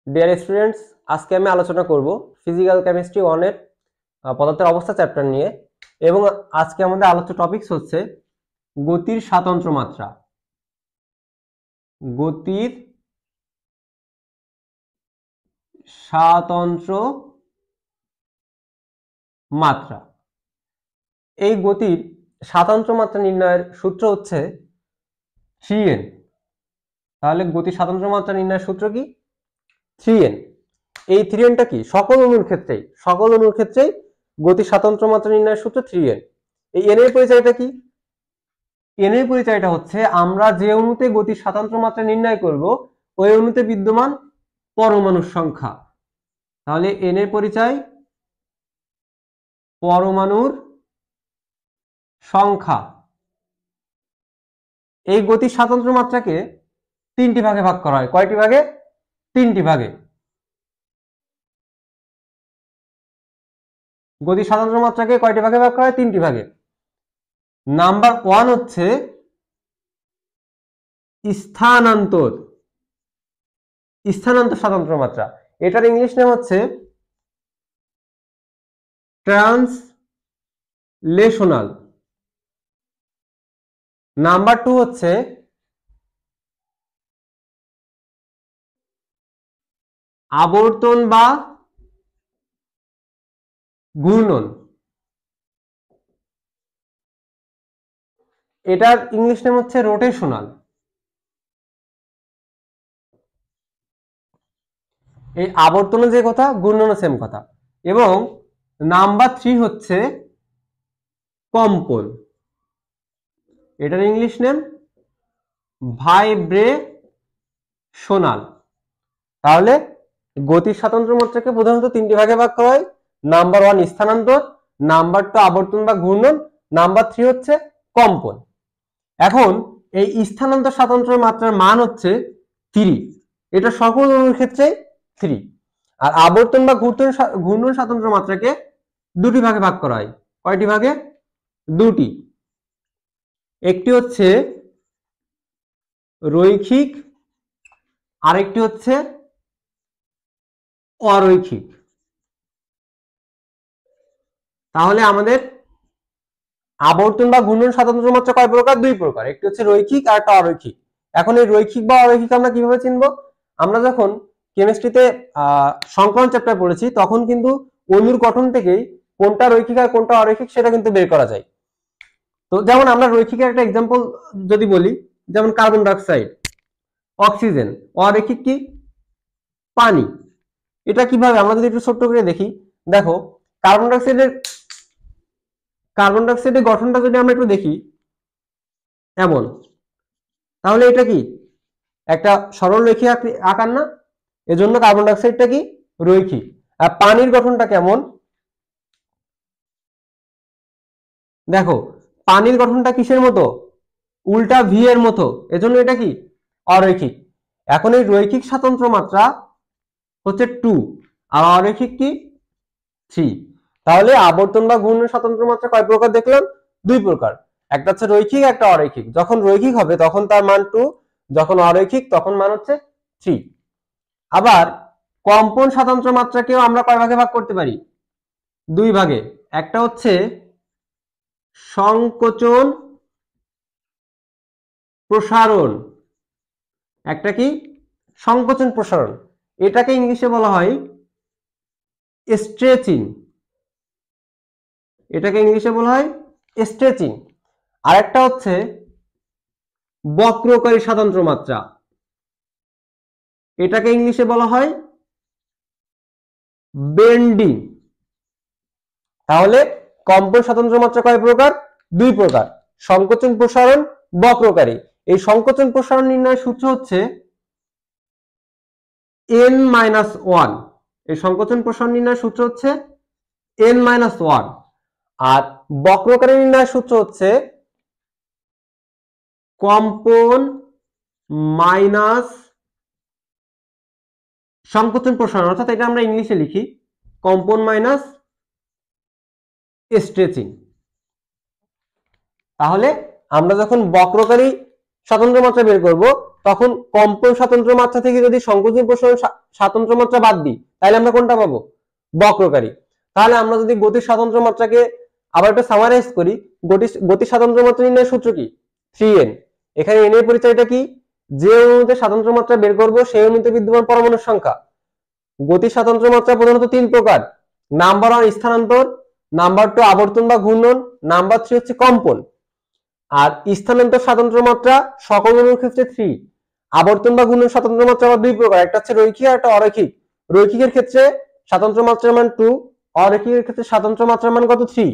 Dear students, আজকে আমি আলোচনা করব ফিজিক্যাল কেমিস্ট্রি 1 এর পদার্থের অবস্থা চ্যাপ্টার নিয়ে। এবং আজকে আমাদের আলোচ্য টপিকস হচ্ছে গতির স্বাতন্ত্র মাত্রা। গতির স্বাতন্ত্র মাত্রা। এই গতির স্বাতন্ত্র মাত্রা নির্ণয়ের সূত্র হচ্ছে 3n। তাহলে গতির স্বাতন্ত্র মাত্রা নির্ণয়ের সূত্র কি? 3n। এই 3nটা কি? সকল অণুর ক্ষেত্রেই গতির স্বাতন্ত্র মাত্রা নির্ণয়ের সূত্র 3n। এই n এর পরিচয়টা কি? n এর পরিচয়টা হচ্ছে আমরা যে অণুতে গতির স্বাতন্ত্র মাত্রা নির্ণয় করব ওই অণুতে বিদ্যমান পরমাণুর সংখ্যা। তাহলে n এর পরিচয় পরমাণুর সংখ্যা। এই গতির স্বাতন্ত্র মাত্রাকে 3টি ভাগে ভাগ করা হয়। কয়টি ভাগে? 3টি ভাগে। গতির স্বাতন্ত্র মাত্রাকে কয়টি ভাগে ভাগ করা হয়? 3টি ভাগে। নাম্বার 1 হচ্ছে স্থানান্তর স্থানান্তর মাত্রা। এটার ইংলিশ নেম হচ্ছে ট্রান্সলেশনাল। নাম্বার 2 হচ্ছে আবর্তন বা ঘূর্ণন। এটার ইংলিশ নেম হচ্ছে রোটেশনাল। এই আবর্তন যে কথা, ঘূর্ণনও সেম কথা। এবং নাম্বার 3 হচ্ছে কম্পন। এটার ইংলিশ নেম ভাইব্রেশনাল। তাহলে গতির স্বাতন্ত্র মাত্রাকে প্রধানত 3টি ভাগে ভাগ করা হয়। নাম্বার 1 স্থানান্তর, নাম্বার 2 আবর্তন বা ঘূর্ণন, নাম্বার 3 হচ্ছে কম্পন। এখন এই স্থানান্তর স্বাতন্ত্র মাত্রার মান হচ্ছে 3। এটা সকল অণুর ক্ষেত্রে 3। আর আবর্তন বা ঘূর্ণন স্বাতন্ত্র মাত্রাকে 2টি ভাগে ভাগ করা হয়। কয়টি ভাগে? 2টি। একটি হচ্ছে রৈখিক, আরেকটি হচ্ছে অরৈখিক। তাহলে আমাদের আবর্তন বা ঘূর্ণন স্বাতন্ত্র মাত্রা কয় প্রকার? 2 প্রকার। একটি হচ্ছে রৈখিক আর একটা অরৈখিক। এখন এই রৈখিক বা অরৈখিক আমরা কিভাবে চিনব? আমরা যখন কেমিস্ট্রিতে সংকলন চ্যাপ্টার পড়েছি তখন কিন্তু অণুর গঠন থেকেই কোনটা রৈখিক আর কোনটা অরৈখিক সেটা কিন্তু বের করা যায়। তো যেমন আমরা রৈখিকের একটা এক্সাম্পল যদি বলি, যেমন কার্বন ডাইঅক্সাইড, অক্সিজেন। অরৈখিক কি? পানি। এটা কিভাবে আমরা যদি একটু ছোট্ট করে দেখি, দেখো কার্বন ডাইঅক্সাইডের গঠনটা যদি আমরা একটু দেখি এমন, তাহলে এটা কি একটা সরল রেখি আকার না? এজন্য কার্বন ডাইঅক্সাইডটা কি? রৈখিক। আর পানির গঠনটা কেমন? দেখো পানির গঠনটা কিসের মতো? উল্টা ভি এর মতো। এজন্য এটা কি? অরৈখিক। এখন এই রৈখিক স্বাতন্ত্র মাত্রা হচ্ছে 2 আর অরৈখিক কি? 3। তাহলে আবর্তন বা ঘূর্ণন স্বাতন্ত্র মাত্রা কয় প্রকার দেখলাম? 2 প্রকার। একটা হচ্ছে রৈখিক, একটা অরৈখিক। যখন রৈখিক হবে তখন তার মান 2, যখন অরৈখিক তখন মান হচ্ছে 3। আবার কম্পন স্বাতন্ত্র মাত্রাকেও আমরা কয় ভাগে ভাগ করতে পারি? 2 ভাগে। একটা হচ্ছে সংকোচন প্রসারণ, একটা কি? সংকোচন প্রসারণ। এটাকে ইংলিশে বলা হয় স্ট্রেচিং। আর একটা হচ্ছে বক্রকারী স্বাতন্ত্র মাত্রা। এটাকে ইংলিশে বলা হয় বেন্ডিং। তাহলে কম্পন স্বাতন্ত্র মাত্রা কয় প্রকার? 2 প্রকার। সংকোচন প্রসারণ, বক্রকারী। এই সংকোচন প্রসারণ নির্ণয়ের সূত্র হচ্ছে n-1। এই সংকোচন প্রসারণ নির্ণয়ের সূত্র হচ্ছে n-1। আর বক্রকারী নির্ণয়ের সূত্র হচ্ছে কম্পন মাইনাস সংকোচন প্রসারণ। অর্থাৎ এটা আমরা ইংলিশে লিখি কম্পন মাইনাস স্ট্রেচিং। তাহলে আমরা যখন বক্রকারী স্বাতন্ত্র মাত্রা বের করব তখন কম্পন স্বতন্ত্র মাত্রা থেকে যদি সংকোচন প্রসারণ স্বতন্ত্র মাত্রা বাদ দিই তাহলে আমরা কোনটা পাবো? বক্রকারী। তাহলে আমরা যদি গতির স্বতন্ত্র মাত্রাকে আবার একটু সামারাইজ করি, গতির স্বতন্ত্র মাত্রা নির্ণয়ের সূত্র কি? 3n। এখানে n এর পরিচয়টা কি? যে অণুতে স্বতন্ত্র মাত্রা বের করব সেই অণুতে বিদ্যমান পরমাণুর সংখ্যা। গতির স্বতন্ত্র মাত্রা প্রধানত 3 প্রকার। নাম্বার 1 স্থানান্তর, নাম্বার 2 আবর্তন বা ঘূর্ণন, নাম্বার 3 হচ্ছে কম্পন। আর স্থানান্তর স্বতন্ত্র মাত্রা সকল অণুর ক্ষেত্রে 3। আবর্তন বা ঘূর্ণন স্বতন্ত্র মাত্রা আবার 2 প্রকার, একটা হচ্ছে রৈখিক আর একটা অরৈখিক। রৈখিকের ক্ষেত্রে স্বতন্ত্র মাত্রার মান 2, অরৈখিকের ক্ষেত্রে স্বতন্ত্র মাত্রার মান কত? 3।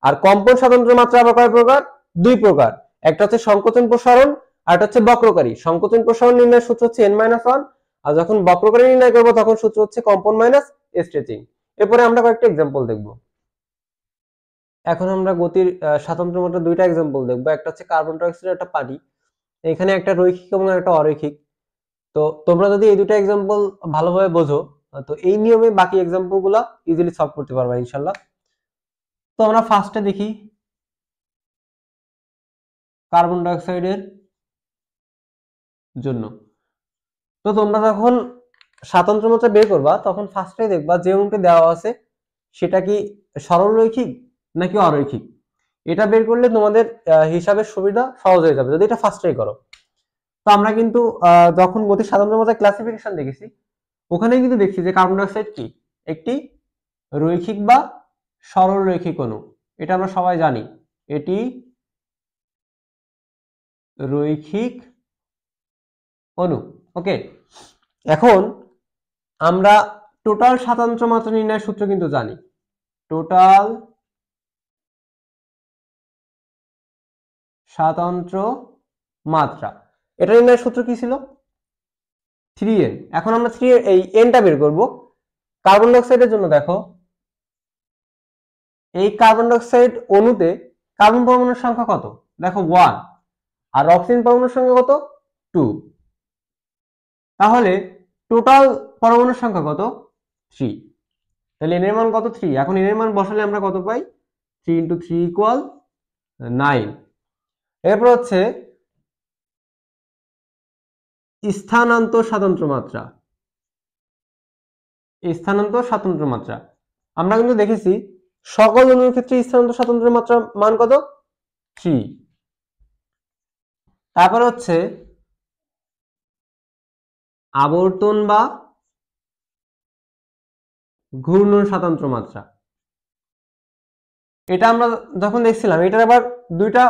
আর কম্পন স্বতন্ত্র মাত্রা আবার কয় প্রকার? 2 প্রকার, একটা হচ্ছে সংকোচন প্রসারণ আর একটা হচ্ছে বক্রকারী। সংকোচন প্রসারণ নির্ণয়ের সূত্র হচ্ছে n-1, আর যখন বক্রকারী নির্ণয় করব তখন সূত্র হচ্ছে কম্পন মাইনাস স্ট্রেচিং। এরপরে আমরা কয়েকটা एग्जांपल দেখব। এখন আমরা গতির স্বতন্ত্র মাত্রা দুইটা एग्जांपल দেখব, একটা হচ্ছে কার্বন ডাই অক্সাইড, একটা পানি। এখানে একটা রৈখিক এবং একটা অরৈখিক। তো তোমরা যদি এই দুটো एग्जांपल ভালোভাবে বোঝো তো এই নিয়মে বাকি एग्जांपल গুলো ইজিলি সলভ করতে পারবা ইনশাআল্লাহ। তো আমরা ফার্স্টে দেখি কার্বন ডাই অক্সাইডের জন্য। তো তোমরা যখন স্বতন্ত্র মাত্রা বের করবা তখন ফার্স্টেই দেখবা যে অণুটি দেওয়া আছে সেটা কি সরল রৈখিক নাকি অরৈখিক। এটা বের করলে তোমাদের হিসাবের সুবিধা সহজ হয়ে যাবে যদি এটা ফার্স্টেই করো। তো আমরা কিন্তু যখন গতির স্বতন্ত্র মাত্রা ক্লাসিফিকেশন দেখেছি ওখানে কিন্তু দেখছি যে কার্বন ডাই অক্সাইড কি একটি রৈখিক বা সরল রৈখিক অণু। এটা আমরা সবাই জানি, এটি রৈখিক অণু। ওকে, এখন আমরা টোটাল স্বতন্ত্র মাত্রা নির্ণয়ের সূত্র কিন্তু জানি। টোটাল স্বতন্ত্র মাত্রা, এটা নির্ণয়ের সূত্র কি ছিল? 3n। এখন আমরা 3 এই nটা বের করব। কার্বন ডাই অক্সাইডের জন্য দেখো, এই কার্বন ডাই অক্সাইড অণুতে কার্বন পরমাণুর সংখ্যা কত? দেখো 1, আর অক্সিজেন পরমাণুর সংখ্যা কত? 2। তাহলে টোটাল পরমাণুর সংখ্যা কত? 3। তাহলে n এর মান কত? 3। এখন n এর মান বসালে আমরা কত পাই? 3 × 3 = 9। এরপর হচ্ছে স্থানান্তর স্বতন্ত্র মাত্রা। স্থানান্তর স্বতন্ত্র মাত্রা আমরা কিন্তু দেখেছি সকল অণুর ক্ষেত্রে স্থানান্তর স্বতন্ত্র মাত্রা মান কত? 3। তারপর হচ্ছে আবর্তন বা ঘূর্ণন স্বতন্ত্র মাত্রা। এটা আমরা যখন দেখছিলাম এটার আবার দুইটা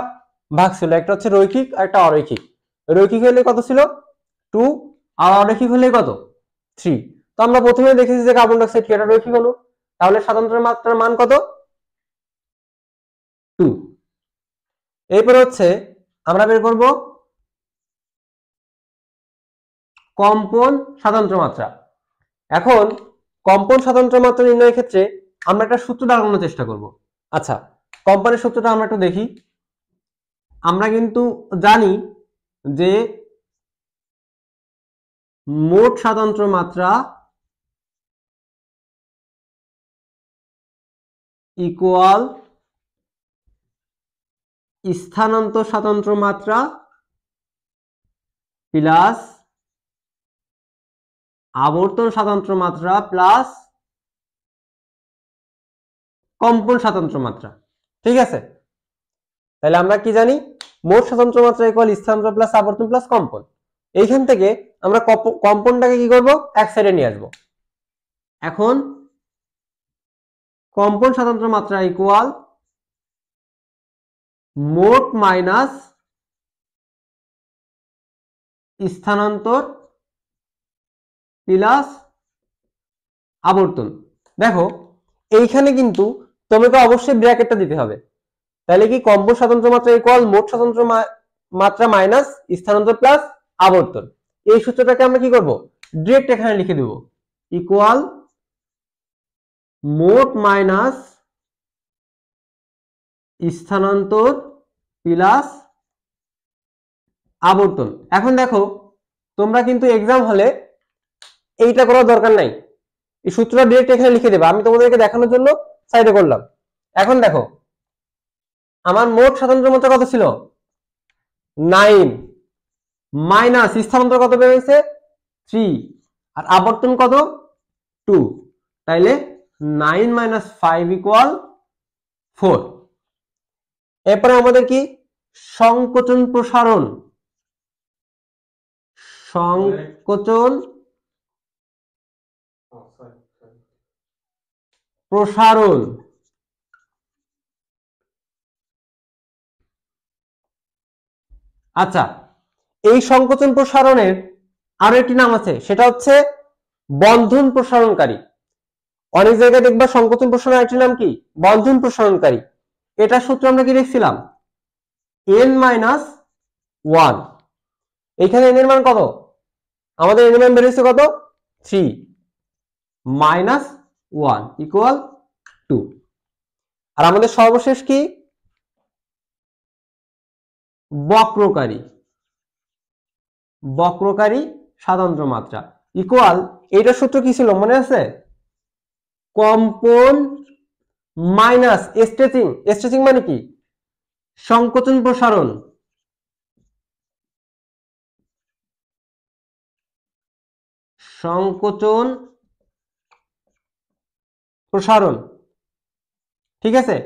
ভাগ ছিল, একটা হচ্ছে রৈখিক আর একটা অরৈখিক। রৈখিক হলে কত ছিল? 2, আর অরৈখিক হলে কত? 3। তো আমরা প্রথমে দেখেছি যে কার্বন ডাই অক্সাইড কি একটা রৈখিক অণু, তাহলে স্বতন্ত্র মাত্রার মান কত? 2। এরপর হচ্ছে আমরা বের করব কম্পন স্বতন্ত্র মাত্রা। এখন কম্পন স্বতন্ত্র মাত্রা নির্ণয়ের ক্ষেত্রে আমরা একটা সূত্র দাঁড়ানোর চেষ্টা করব। আচ্ছা, কম্পনের সূত্রটা আমরা একটু দেখি। আমরা কিন্তু জানি যে মোট স্বতন্ত্র মাত্রা ইকুয়াল স্থানান্তর স্বতন্ত্র মাত্রা প্লাস আবর্তন স্বতন্ত্র মাত্রা প্লাস কম্পন স্বতন্ত্র মাত্রা। ঠিক আছে, তাহলে আমরা কি জানি? মোট স্বতন্ত্র মাত্রা ইকুয়াল স্থানান্তর প্লাস আবর্তন প্লাস কম্পন। এইখান থেকে আমরা কম্পনটাকে কি করব? এক সাইডে নিয়ে আসব। এখন কম্পন স্বতন্ত্র মাত্রা ইকুয়াল মোট মাইনাস স্থানান্তর প্লাস আবর্তন। দেখো এইখানে কিন্তু তোমাকে অবশ্যই ব্র্যাকেটটা দিতে হবে। তাহলে কি কম্পন স্বতন্ত্র মাত্রা ইকুয়াল মোট স্বতন্ত্র মাত্রা মাইনাস স্থানান্তর প্লাস আবর্তন। এই সূত্রটাকে আমরা কি করব? ডিরেক্ট এখানে লিখে দেব, ইকুয়াল মোট মাইনাস স্থানান্তর প্লাস আবর্তন। এখন দেখো তোমরা কিন্তু এক্সাম হলে এইটা করার দরকার নাই, এই সূত্রটা ডিরেক্ট এখানে লিখে দেবে, আমি তোমাদেরকে দেখানোর জন্য সাইডে করলাম। এখন দেখো আমার মোট স্বতন্ত্র মাত্রা কত ছিল? 9। মাইনাস স্থানান্তর কত বের হয়েছে 3 আর আবর্তন কত 2, তাইলে 9 - 5 = 4। এরপরে আমাদের কি সংকোচন প্রসারণ, সংকোচন প্রসারণ। আচ্ছা, এই সংকোচন প্রসারণের আরো একটি নাম আছে, সেটা হচ্ছে বন্ধন প্রসারণকারী। অনেক জায়গায় দেখবা সংকোচন প্রসারণের আরেকটি নাম কি বন্ধন প্রসারণকারী। এটার সূত্র আমরা কি লিখছিলাম n-1। এখানে n এর মান কত, আমাদের n এর মান বের হয়েছে কত 3 - 1 = 2। আর আমাদের সর্বশেষ কি বক্রকারী, বক্রকারী স্বাতন্ত্র মাত্রা ইকুয়াল, এইটার সূত্র কি ছিল মনে আছে কম্পন মাইনাস স্ট্রেচিং। স্ট্রেচিং মানে কি সংকোচন প্রসারণ, সংকোচন প্রসারণ। ঠিক আছে,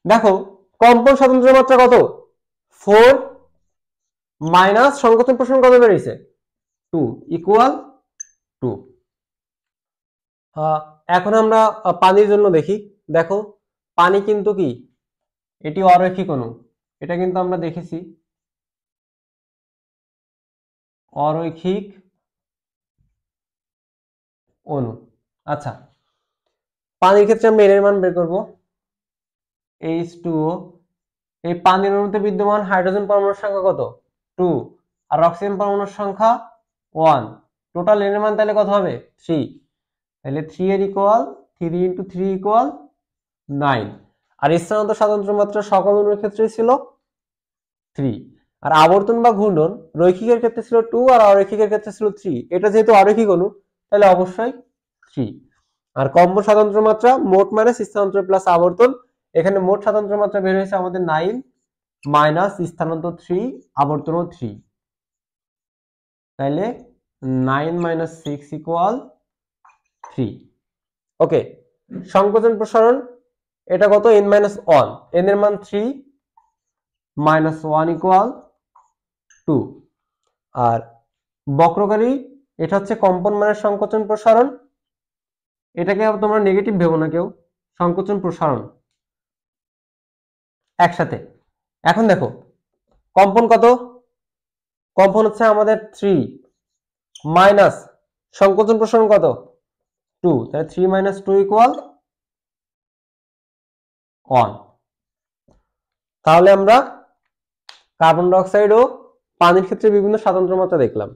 দেখো কম্পন স্বাতন্ত্র মাত্রা কত 4 মাইনাস সংকোচন প্রসারণ কত বেরিয়েছে 2 = 2। এখন আমরা পানির জন্য দেখি। দেখো পানি কিন্তু কি এটি অরৈখিক অণু, এটা কিন্তু আমরা দেখেছি অরৈখিক অণু। আচ্ছা, পানির ক্ষেত্রে আমরা এর মান বের করব H2O। এই পানির অণুতে বিদ্যমান হাইড্রোজেন পরমাণুর সংখ্যা কত 2 আর অক্সিজেন পরমাণুর সংখ্যা 1, টোটাল এর মান তাহলে কত হবে 3। তাহলে 3 এর ইকুয়াল 3 × 3 = 9। আর স্থানান্তর স্বাতন্ত্র মাত্রা সকল অণুর ক্ষেত্রে ছিল 3। আর আবর্তন বা ঘূর্ণন রৈখিকের ক্ষেত্রে ছিল 2 আর অরৈখিকের ক্ষেত্রে ছিল 3। এটা যেহেতু অরৈখিক অণু তাহলে অবশ্যই 3। আর কম্পন স্বাতন্ত্র মাত্রা মোট মাইনাস স্থানান্তর প্লাস আবর্তন, এখানে মোট স্বাতন্ত্র মাত্রা বের হয়েছে আমাদের 9 মাইনাস স্থানান্তর 3 আবর্তনও 3, তাহলে 9 - 6 = 3। ওকে, সংকোচন প্রসারণ এটা কত n-1, n এর মান 3 - 1 = 2। আর বক্রকারী এটা হচ্ছে কম্পন মানের সংকোচন প্রসারণ, এটাকে তোমরা নেগেটিভ ভেবো না কেউ, সংকোচন প্রসারণ একসাথে। এখন দেখো কম্পন কত, কম্পন হচ্ছে আমাদের 3 মাইনাস সংকোচন প্রসারণ কত 2, তাহলে 3 - 2 = 1। তাহলে আমরা কার্বন ডাই অক্সাইড ও পানির ক্ষেত্রে বিভিন্ন স্বাতন্ত্র মাত্রা দেখলাম।